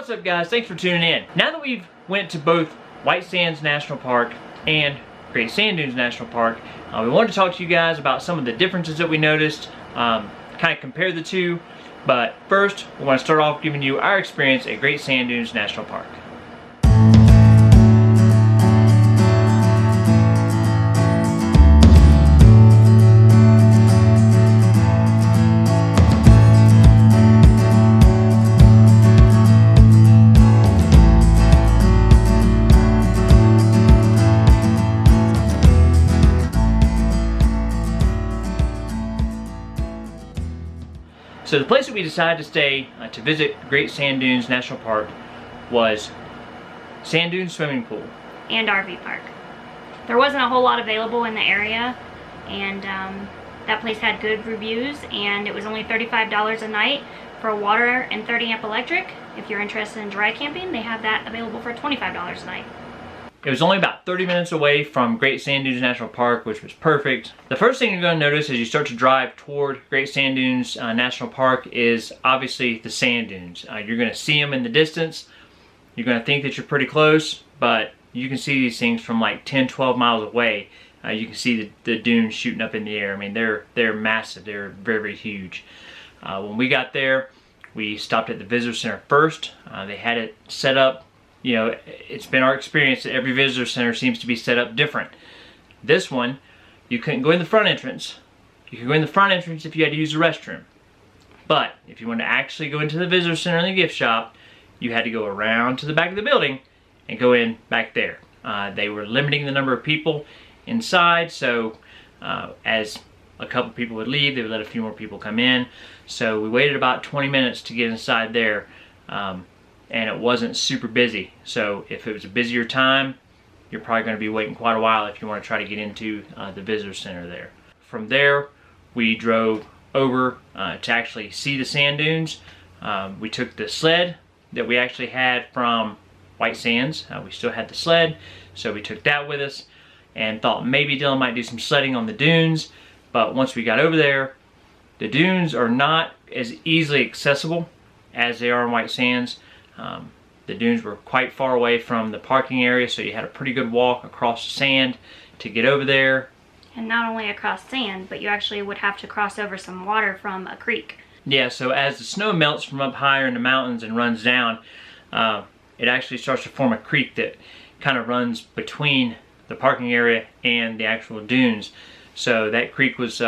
What's up guys, thanks for tuning in. Now that we've went to both White Sands National Park and Great Sand Dunes National Park, we wanted to talk to you guys about some of the differences that we noticed, kind of compare the two. But first, we want to start off giving you our experience at Great Sand Dunes National Park. So the place that we decided to stay to visit Great Sand Dunes National Park was Sand Dunes Swimming Pool. And RV park. There wasn't a whole lot available in the area, and that place had good reviews, and it was only $35 a night for water and 30 amp electric. If you're interested in dry camping, they have that available for $25 a night. It was only about 30 minutes away from Great Sand Dunes National Park, which was perfect. The first thing you're going to notice as you start to drive toward Great Sand Dunes National Park is obviously the sand dunes. You're going to see them in the distance. You're going to think that you're pretty close, but you can see these things from like 10, 12 miles away. You can see the dunes shooting up in the air. I mean, they're massive. They're very, very huge. When we got there, we stopped at the visitor center first. They had it set up. You know, it's been our experience that every visitor center seems to be set up different. This one, you couldn't go in the front entrance. You could go in the front entrance if you had to use the restroom. But if you wanted to actually go into the visitor center and the gift shop, you had to go around to the back of the building and go in back there. They were limiting the number of people inside, so as a couple people would leave, they would let a few more people come in. So we waited about 20 minutes to get inside there. And it wasn't super busy. So if it was a busier time, you're probably going to be waiting quite a while if you want to try to get into the visitor center there. From there, we drove over to actually see the sand dunes. We took the sled that we actually had from White Sands. We still had the sled, so we took that with us and thought maybe Dylan might do some sledding on the dunes. But once we got over there, the dunes are not as easily accessible as they are in White Sands. The dunes were quite far away from the parking area, so you had a pretty good walk across the sand to get over there. And not only across sand, but you actually would have to cross over some water from a creek. Yeah, so as the snow melts from up higher in the mountains and runs down, it actually starts to form a creek that kind of runs between the parking area and the actual dunes. So that creek was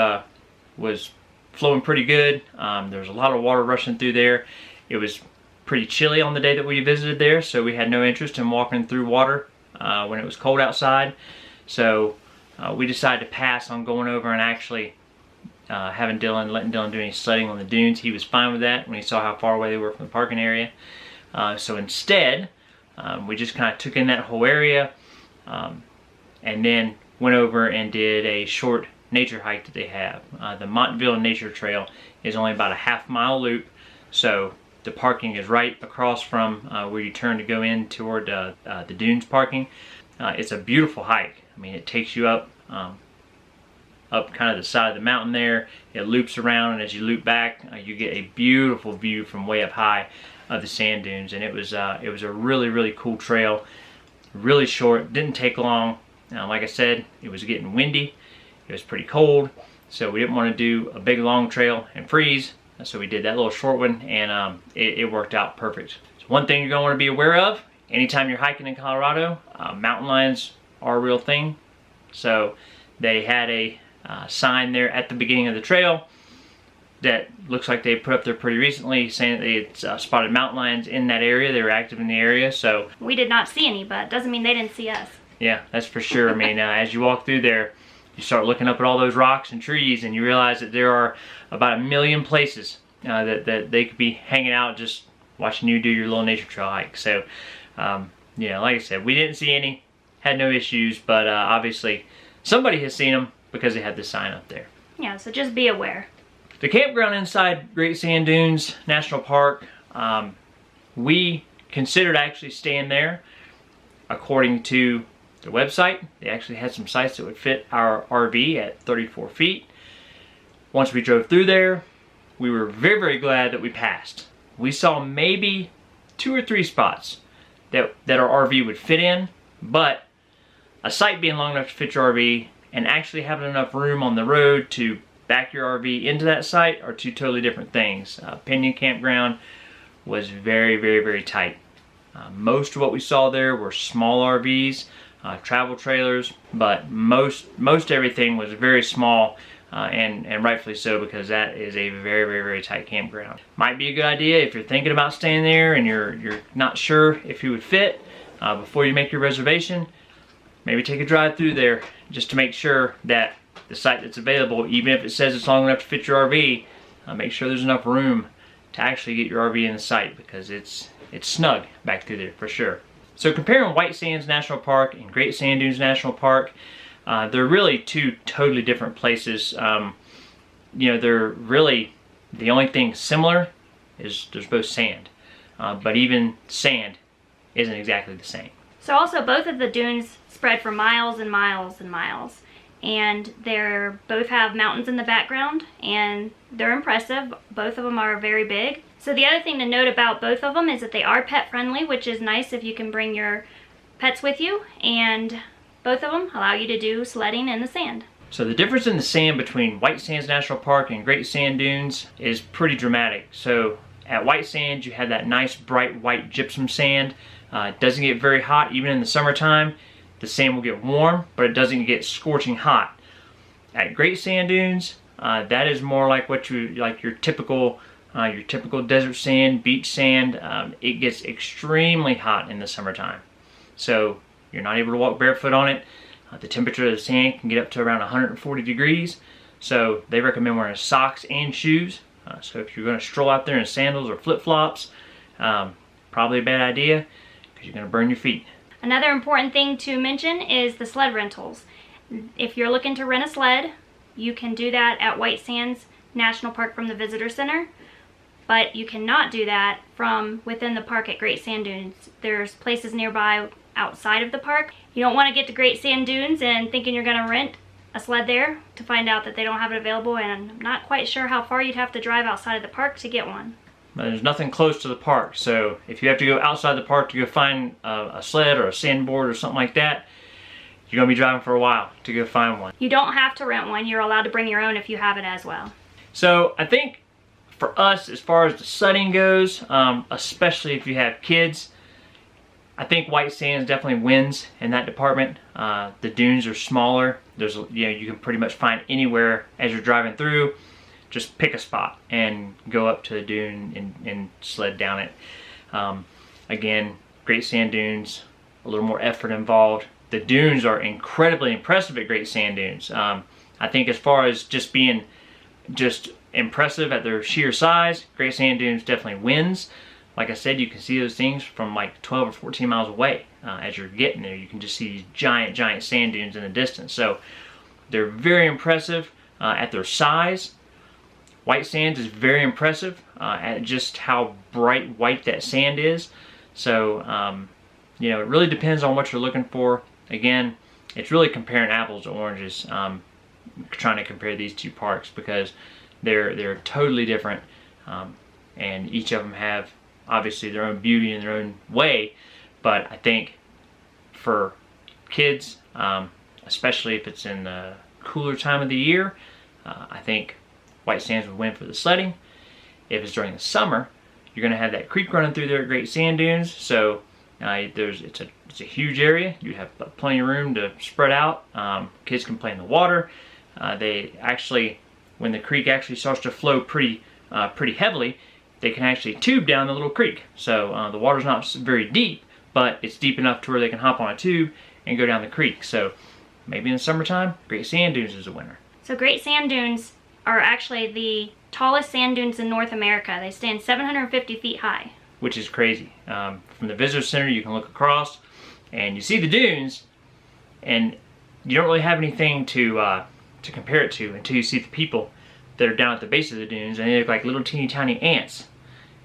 flowing pretty good. There was a lot of water rushing through there. It was pretty chilly on the day that we visited there, so we had no interest in walking through water when it was cold outside. So we decided to pass on going over and actually letting Dylan do any sledding on the dunes. He was fine with that when he saw how far away they were from the parking area. So instead, we just kind of took in that whole area and then went over and did a short nature hike that they have. The Montville Nature Trail is only about a half-mile loop, so the parking is right across from where you turn to go in toward the dunes parking. It's a beautiful hike. I mean, it takes you up kind of the side of the mountain there. It loops around, and as you loop back, you get a beautiful view from way up high of the sand dunes. And it was a really, really cool trail. Really short, didn't take long. Like I said, it was getting windy. It was pretty cold, so we didn't want to do a big long trail and freeze. So we did that little short one, and it worked out perfect. So one thing you're going to want to be aware of, anytime you're hiking in Colorado, mountain lions are a real thing. So they had a sign there at the beginning of the trail that looks like they put up there pretty recently saying that they had spotted mountain lions in that area. They were active in the area. So we did not see any, but doesn't mean they didn't see us. Yeah, that's for sure. I mean, as you walk through there, you start looking up at all those rocks and trees, and you realize that there are about 1 million places that they could be hanging out just watching you do your little nature trail hike. So, you know, like I said, we didn't see any, had no issues, but obviously somebody has seen them because they had this sign up there. Yeah, so just be aware. The campground inside Great Sand Dunes National Park, we considered actually staying there. According to the website, they actually had some sites that would fit our RV at 34 feet. Once we drove through there, we were very, very glad that we passed. We saw maybe 2 or 3 spots that our RV would fit in, but a site being long enough to fit your RV and actually having enough room on the road to back your RV into that site are 2 totally different things. Pinion Campground was very, very, very tight. Most of what we saw there were small RVs, travel trailers, but most everything was very small, and rightfully so, because that is a very, very, very tight campground. Might be a good idea if you're thinking about staying there and you're not sure if you would fit, before you make your reservation, maybe take a drive through there just to make sure that the site that's available, even if it says it's long enough to fit your RV, make sure there's enough room to actually get your RV in the site, because it's snug back through there for sure. So comparing White Sands National Park and Great Sand Dunes National Park, they're really 2 totally different places. You know, they're really, the only thing similar is there's both sand, but even sand isn't exactly the same. So also both of the dunes spread for miles and miles and miles, and they're both have mountains in the background, and they're impressive. Both of them are very big. So the other thing to note about both of them is that they are pet friendly, which is nice if you can bring your pets with you, and both of them allow you to do sledding in the sand. So the difference in the sand between White Sands National Park and Great Sand Dunes is pretty dramatic. So at White Sands you have that nice bright white gypsum sand. It doesn't get very hot even in the summertime. The sand will get warm, but it doesn't get scorching hot. At Great Sand Dunes, that is more like your typical desert sand, beach sand. It gets extremely hot in the summertime, so you're not able to walk barefoot on it. The temperature of the sand can get up to around 140 degrees, so they recommend wearing socks and shoes. So if you're going to stroll out there in sandals or flip-flops, probably a bad idea, because you're going to burn your feet. Another important thing to mention is the sled rentals. If you're looking to rent a sled, you can do that at White Sands National Park from the Visitor Center, but you cannot do that from within the park at Great Sand Dunes. There's places nearby outside of the park. You don't want to get to Great Sand Dunes and thinking you're going to rent a sled there to find out that they don't have it available, and I'm not quite sure how far you'd have to drive outside of the park to get one. There's nothing close to the park, so if you have to go outside the park to go find a sled or a sandboard or something like that, you're going to be driving for a while to go find one. You don't have to rent one. You're allowed to bring your own if you have it as well. So I think for us, as far as the sledding goes, especially if you have kids, I think White Sands definitely wins in that department. The dunes are smaller. There's, you can pretty much find anywhere as you're driving through. Just pick a spot and go up to the dune and sled down it. Again, Great Sand Dunes, a little more effort involved. The dunes are incredibly impressive at Great Sand Dunes. I think as far as just being impressive at their sheer size, Great Sand Dunes definitely wins. Like I said, you can see those things from like 12 or 14 miles away. As you're getting there, you can just see these giant sand dunes in the distance. So they're very impressive at their size. White Sands is very impressive at just how bright white that sand is. So, it really depends on what you're looking for. Again, it's really comparing apples to oranges, trying to compare these 2 parks, because they're totally different, and each of them have obviously their own beauty in their own way. But I think for kids, especially if it's in the cooler time of the year, I think White Sands would win for the sledding. If it's during the summer, you're going to have that creek running through there at Great Sand Dunes, so it's a huge area. You have plenty of room to spread out. Kids can play in the water. They actually, when the creek actually starts to flow pretty heavily, they can actually tube down the little creek. So the water's not very deep, but it's deep enough to where they can hop on a tube and go down the creek. So maybe in the summertime, Great Sand Dunes is a winner. So Great Sand Dunes are actually the tallest sand dunes in North America. They stand 750 feet high. Which is crazy. From the visitor center, you can look across and you see the dunes, and you don't really have anything to compare it to until you see the people that are down at the base of the dunes, and they look like little teeny tiny ants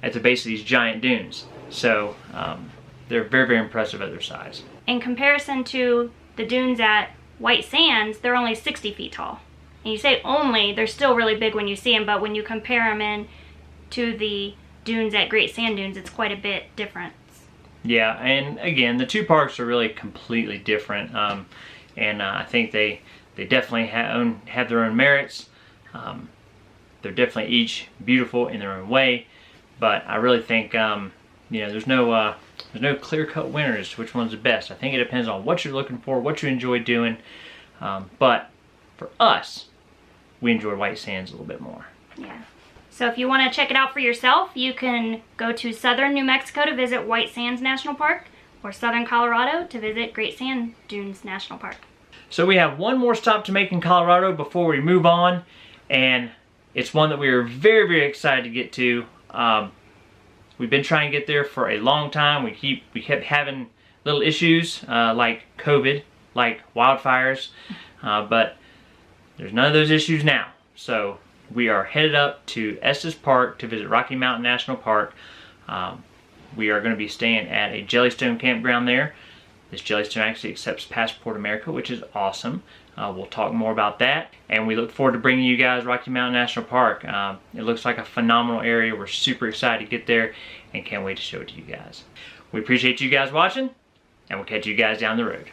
at the base of these giant dunes. So they're very, very impressive at their size. In comparison to the dunes at White Sands, they're only 60 feet tall. And you say only, they're still really big when you see them, but when you compare them in to the dunes at Great Sand Dunes, it's quite a bit different. Yeah, and again, the two parks are really completely different, and I think they definitely have their own merits. They're definitely each beautiful in their own way, but I really think you know, there's no clear-cut winners to which one's the best. I think it depends on what you're looking for, what you enjoy doing, but for us, we enjoy White Sands a little bit more. Yeah. So if you want to check it out for yourself, you can go to southern New Mexico to visit White Sands National Park, or southern Colorado to visit Great Sand Dunes National Park. So we have one more stop to make in Colorado before we move on, and it's one that we are very, very excited to get to. We've been trying to get there for a long time. We kept having little issues like COVID, like wildfires, but there's none of those issues now. So we are headed up to Estes Park to visit Rocky Mountain National Park. We are going to be staying at a Jellystone campground there. This Jellystone actually accepts Passport America, which is awesome. We'll talk more about that, and we look forward to bringing you guys Rocky Mountain National Park. It looks like a phenomenal area. We're super excited to get there and can't wait to show it to you guys. We appreciate you guys watching, and we'll catch you guys down the road.